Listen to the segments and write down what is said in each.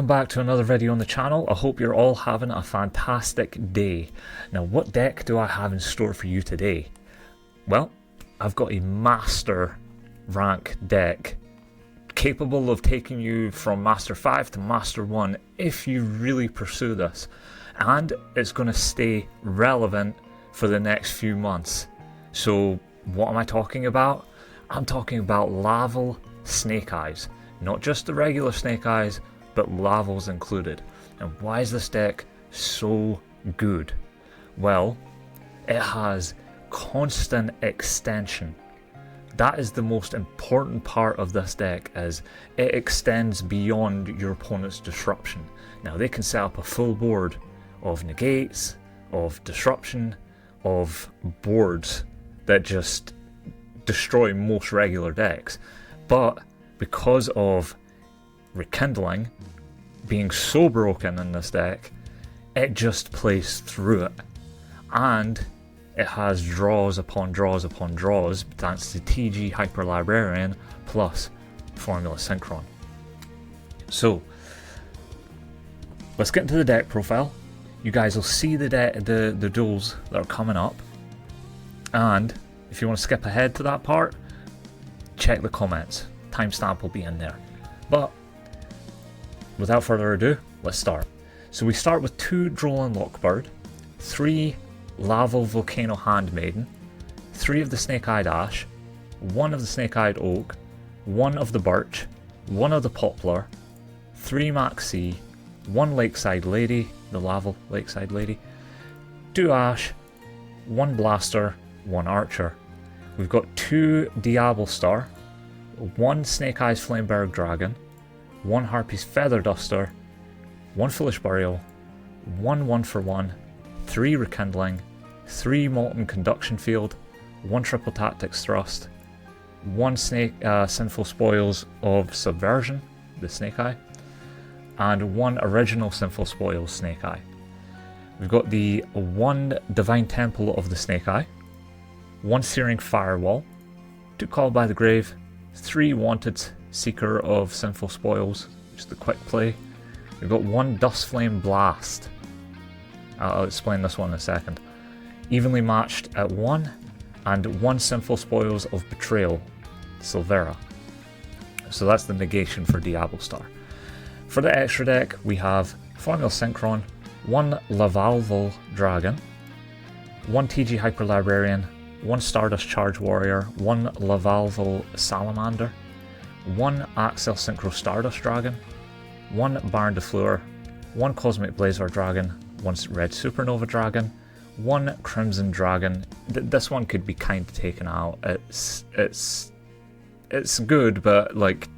Welcome back to another video on the channel. I hope you're all having a fantastic day. Now, what deck do I have in store for you today? Well, I've got a master rank deck capable of taking you from Master 5 to Master 1 if you really pursue this. And it's going to stay relevant for the next few months. So, what am I talking about? I'm talking about Laval Snake Eyes. Not just the regular Snake Eyes, but Laval's included. And why is this deck so good? Well, it has constant extension. That is the most important part of this deck, as it extends beyond your opponent's disruption. Now, they can set up a full board of negates, of disruption, of boards that just destroy most regular decks. But because of Rekindling being so broken in this deck, it just plays through it. And it has draws upon draws upon draws thanks to TG Hyper Librarian plus Formula Synchron. So, let's get into the deck profile. You guys will see the duels that are coming up. And if you want to skip ahead to that part, check the comments. Timestamp will be in there. But without further ado, let's start. So we start with 2 Droll Lockbird, 3 Laval Volcano Hand Maiden, 3 of the Snake-Eyed Ash, 1 of the Snake-Eyed Oak, 1 of the Birch, 1 of the Poplar, 3 Maxi, 1 Lakeside Lady, the Laval Lakeside Lady, 2 Ash, 1 Blaster, 1 Archer. We've got 2 Diablo Star, 1 Snake Eyes Flameberg Dragon, 1 Harpy's Feather Duster, 1 Foolish Burial, 1 1-for-1, 3 Rekindling, 3 Molten Conduction Field, 1 Triple Tactics Thrust, 1 Sinful Spoils of Subversion, the Snake Eye, and 1 Original Sinful Spoils Snake Eye. We've got the 1 Divine Temple of the Snake Eye, 1 Searing Firewall, 2 Called by the Grave, 3 Wanted Seeker of Sinful Spoils, just a quick play. We've got 1 Dustflame Blast. I'll explain this one in a second. Evenly matched at 1, and 1 Sinful Spoils of Betrayal, Silvera. So that's the negation for Diablo Star. For the extra deck, we have Formula Synchron, 1 Laval Dragon, 1 TG Hyper Librarian, 1 Stardust Charge Warrior, 1 Laval Salamander, 1 Axel Synchro Stardust Dragon, 1 Baron de Fleur, 1 Cosmic Blazer Dragon, 1 Red Supernova Dragon, 1 Crimson Dragon. This one could be kind of taken out. It's good, but like,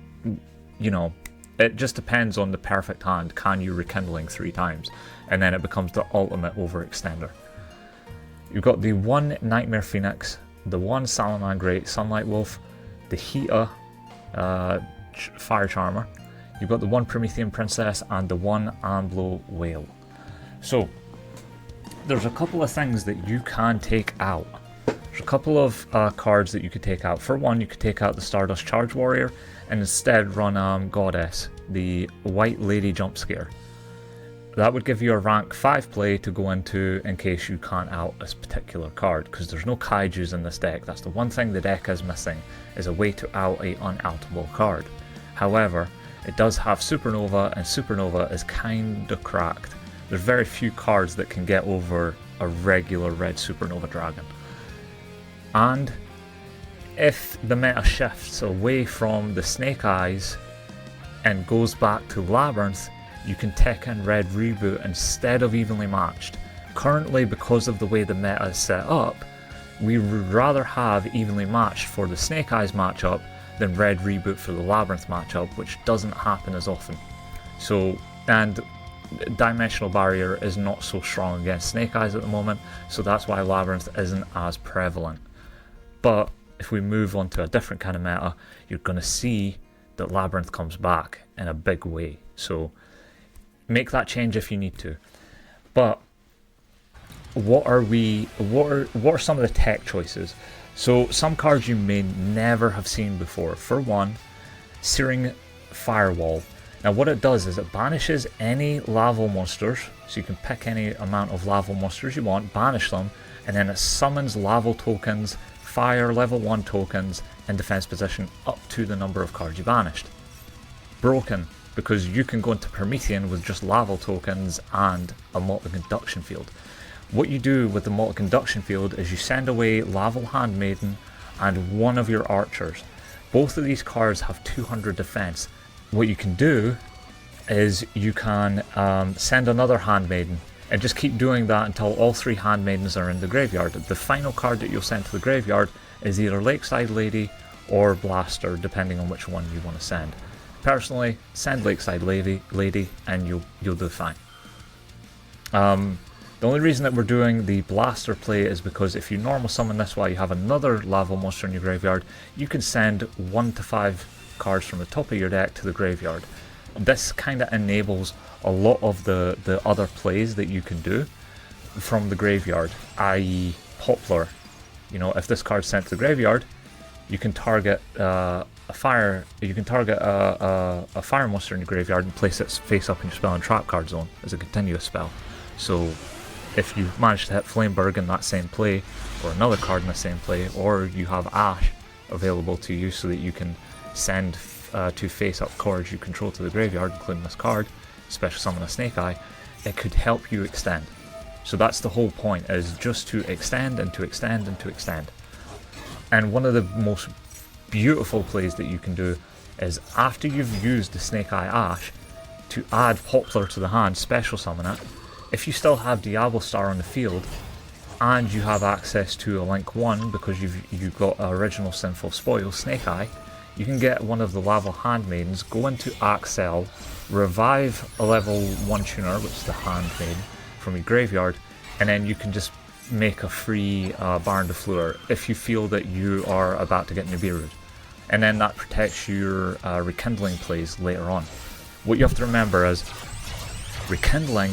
you know, it just depends on the perfect hand. Can you Rekindling 3 times? And then it becomes the ultimate overextender. You've got the 1 Nightmare Phoenix, the 1 Salamangreat Sunlight Wolf, the Hita Fire Charmer. You've got the 1 Promethean Princess and the 1 Amblo Whale. So, there's a couple of things that you can take out. There's a couple of cards that you could take out. For one, you could take out the Stardust Charge Warrior and instead run Goddess, the White Lady Jump Scare. That would give you a rank 5 play to go into in case you can't out this particular card, because there's no kaijus in this deck. That's the one thing the deck is missing, is a way to out a unoutable card. However, it does have Supernova, and Supernova is kinda cracked. There's very few cards that can get over a regular red Supernova Dragon. And if the meta shifts away from the Snake Eyes and goes back to Labyrinth, you can tech in Red Reboot instead of Evenly Matched. Currently, because of the way the meta is set up, we would rather have Evenly Matched for the Snake Eyes matchup than Red Reboot for the Labyrinth matchup, which doesn't happen as often. So, and Dimensional Barrier is not so strong against Snake Eyes at the moment, so that's why Labyrinth isn't as prevalent. But if we move on to a different kind of meta, you're going to see that Labyrinth comes back in a big way. So make that change if you need to. But what are some of the tech choices? So some cards you may never have seen before. For one, Searing Firewall. Now what it does is it banishes any Laval monsters, so you can pick any amount of Laval monsters you want, banish them, and then it summons Laval tokens, fire level 1 tokens, in defense position up to the number of cards you banished. Broken, because you can go into Promethean with just Laval tokens and a multi-conduction field. What you do with the multi-conduction field is you send away Laval Handmaiden and one of your archers. Both of these cards have 200 defense. What you can do is you can send another Handmaiden and just keep doing that until all 3 Handmaidens are in the graveyard. The final card that you'll send to the graveyard is either Lakeside Lady or Blaster, depending on which one you want to send. Personally, send Lakeside Lady and you'll do fine. The only reason that we're doing the Blaster play is because if you normal summon this while you have another Laval monster in your graveyard, you can send 1 to 5 cards from the top of your deck to the graveyard. This kind of enables a lot of the other plays that you can do from the graveyard, i.e. Poplar. You know, if this card's sent to the graveyard, you can target a fire monster in your graveyard and place it face up in your spell and trap card zone as a continuous spell. So if you manage to hit Flameberg in that same play, or another card in the same play, or you have Ash available to you so that you can send 2 face-up cards you control to the graveyard, including this card, special summon a Snake Eye, it could help you extend. So that's the whole point, is just to extend and to extend and to extend. And one of the most beautiful plays that you can do is after you've used the Snake Eye Ash to add Poplar to the hand, special summon it. If you still have Diablo Star on the field and you have access to a Link 1 because you've got original Sinful Spoil, Snake Eye, you can get one of the Laval Handmaidens, go into Axel, revive a level 1 tuner, which is the Handmaiden, from your graveyard, and then you can just make a free Baron de Fleur if you feel that you are about to get Nibiru. And then that protects your Rekindling plays later on. What you have to remember is Rekindling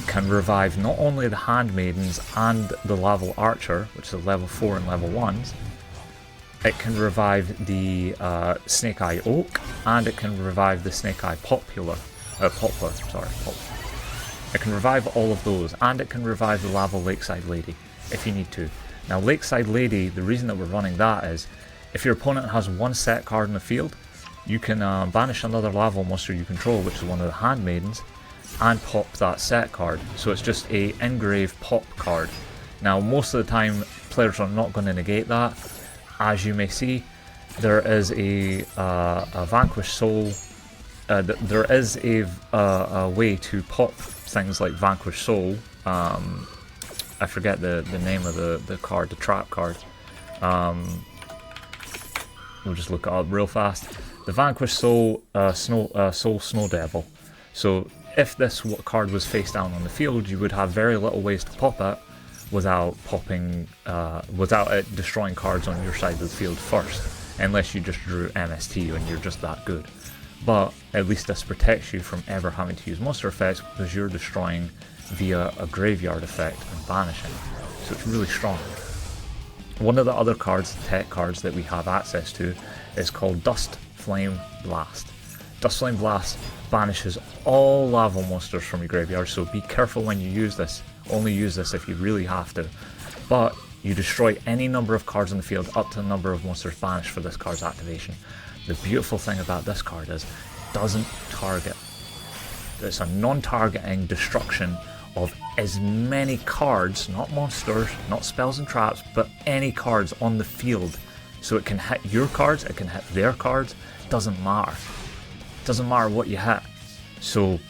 can revive not only the Handmaidens and the Laval Archer, which is level 4 and level 1s, it can revive the Snake Eye Oak, and it can revive the Snake Eye Poplar. It can revive all of those, and it can revive the Laval Lakeside Lady, if you need to. Now Lakeside Lady, the reason that we're running that is, if your opponent has 1 set card in the field, you can banish another Laval monster you control, which is one of the Handmaidens, and pop that set card. So it's just a engrave pop card. Now most of the time players are not going to negate that. As you may see, there is a Vanquished Soul. There is a way to pop things like Vanquished Soul. I forget the name of the card, the trap card. We'll just look it up real fast. The Vanquished Soul, Soul Snow Devil. So if this card was face down on the field, you would have very little ways to pop it without it destroying cards on your side of the field first, unless you just drew MST and you're just that good. But at least this protects you from ever having to use monster effects because you're destroying via a graveyard effect and banishing. So it's really strong. One of the other cards, tech cards that we have access to, is called Dust Flame Blast. Dust Flame Blast banishes all Laval monsters from your graveyard, so be careful when you use this. Only use this if you really have to. But you destroy any number of cards in the field up to the number of monsters banished for this card's activation. The beautiful thing about this card is it doesn't target. It's a non-targeting destruction of as many cards, not monsters, not spells and traps, but any cards on the field. So it can hit your cards, it can hit their cards, doesn't matter. Doesn't matter what you hit. So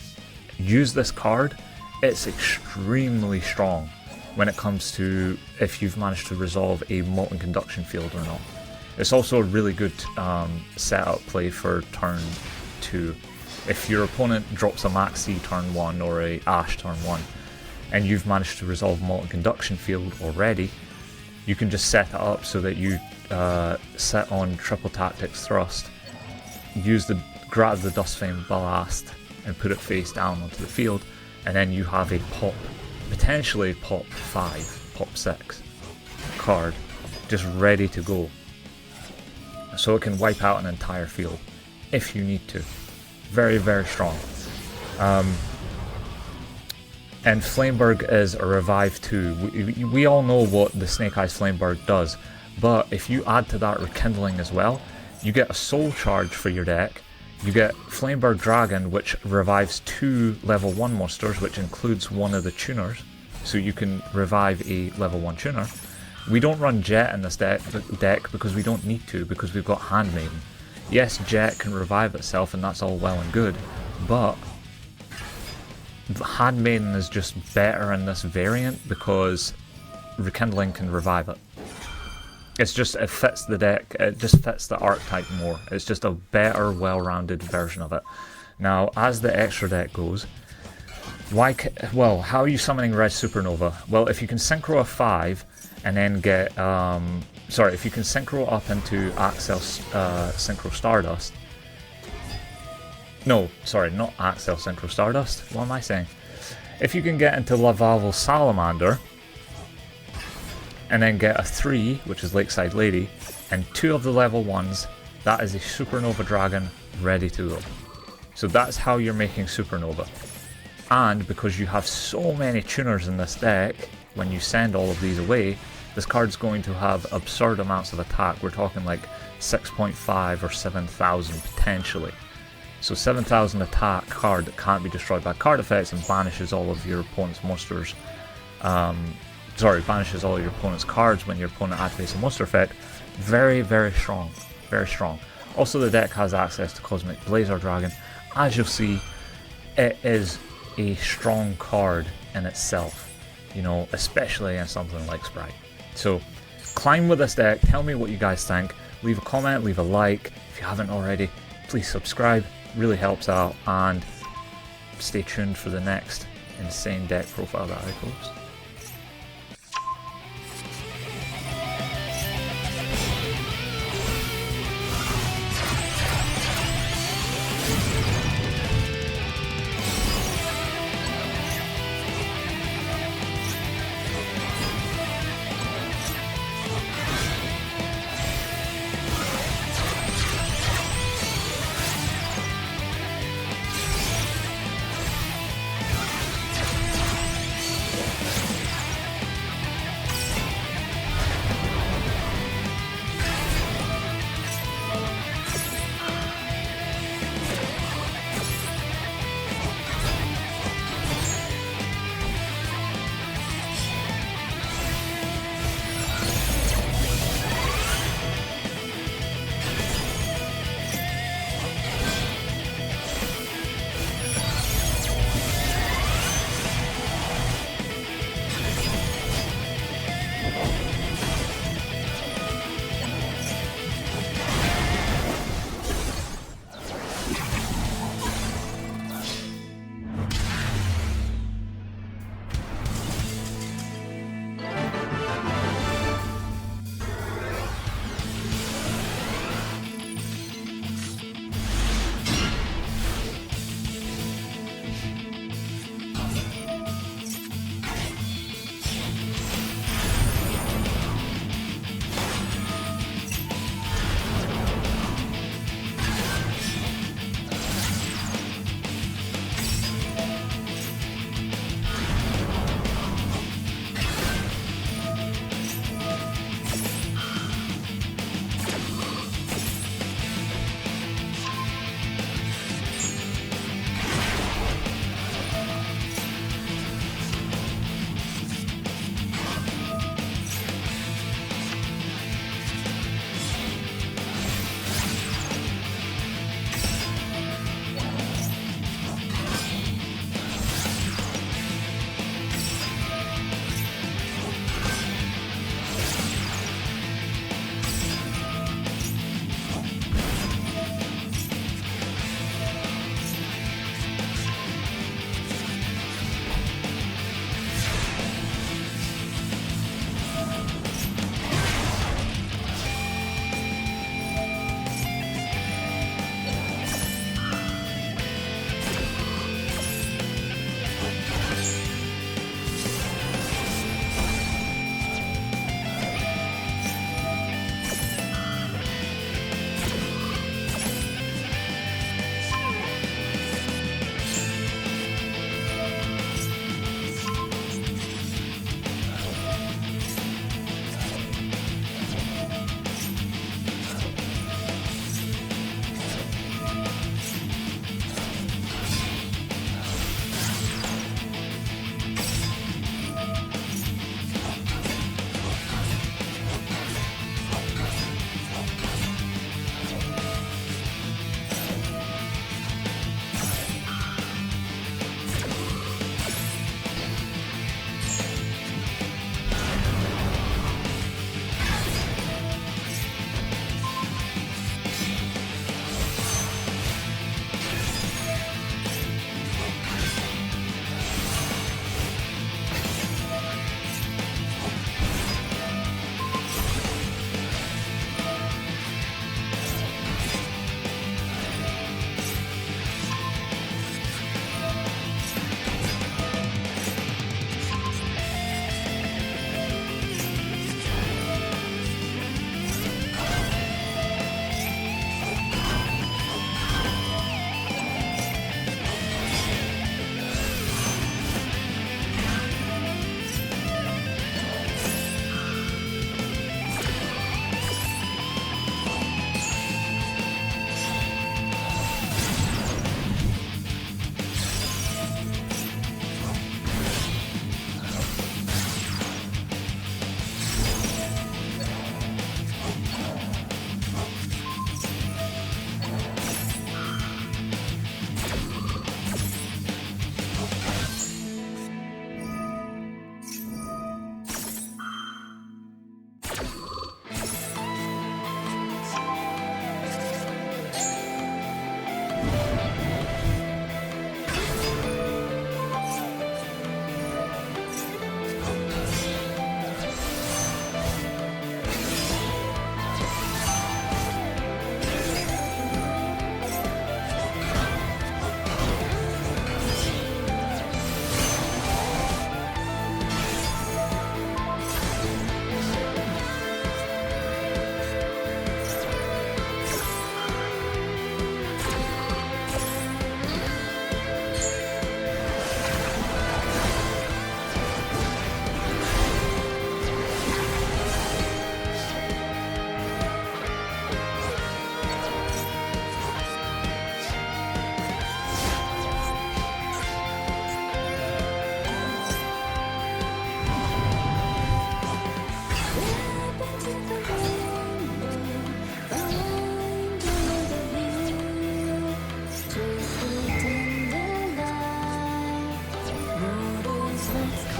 use this card. It's extremely strong when it comes to if you've managed to resolve a molten conduction field or not. It's also a really good setup play for turn 2. If your opponent drops a Maxi turn 1 or a Ash turn 1 and you've managed to resolve molten conduction field already, you can just set it up so that you set on triple tactics thrust, grab the Dust Flame Blast and put it face down onto the field, and then you have a pop, potentially pop 5, pop 6 card just ready to go. So it can wipe out an entire field if you need to. Very, very strong. And Flamberg is a revive too. We all know what the Snake Eyes Flamberg does, but if you add to that Rekindling as well, you get a soul charge for your deck. You get Flamberg Dragon, which revives 2 level 1 monsters, which includes one of the tuners, so you can revive a level 1 tuner. We don't run Jet in this deck because we don't need to, because we've got Handmaiden. Yes, Jet can revive itself and that's all well and good, but Handmaiden is just better in this variant because Rekindling can revive it. It's just, it fits the deck, it just fits the archetype more. It's just a better, well-rounded version of it. Now, as the extra deck goes, well, how are you summoning Red Supernova? Well, if you can Synchro a 5 and then get, if you can Synchro up into Axel Synchro Stardust. No, sorry, not Axel Synchro Stardust. What am I saying? If you can get into Laval Salamander, and then get a 3, which is Lakeside Lady, and 2 of the level 1s, that is a Supernova Dragon ready to go. So that's how you're making Supernova. And because you have so many tuners in this deck, when you send all of these away, this card's going to have absurd amounts of attack. We're talking like 6.5 or 7,000 potentially. So 7,000 attack card that can't be destroyed by card effects and banishes all of your opponent's monsters. Banishes all your opponent's cards when your opponent activates a monster effect. Very, very strong. Very strong. Also, the deck has access to Cosmic Blazer Dragon. As you'll see, it is a strong card in itself, you know, especially in something like Sprite. So, climb with this deck. Tell me what you guys think. Leave a comment, leave a like. If you haven't already, please subscribe. Really helps out. And stay tuned for the next insane deck profile that I post. Let's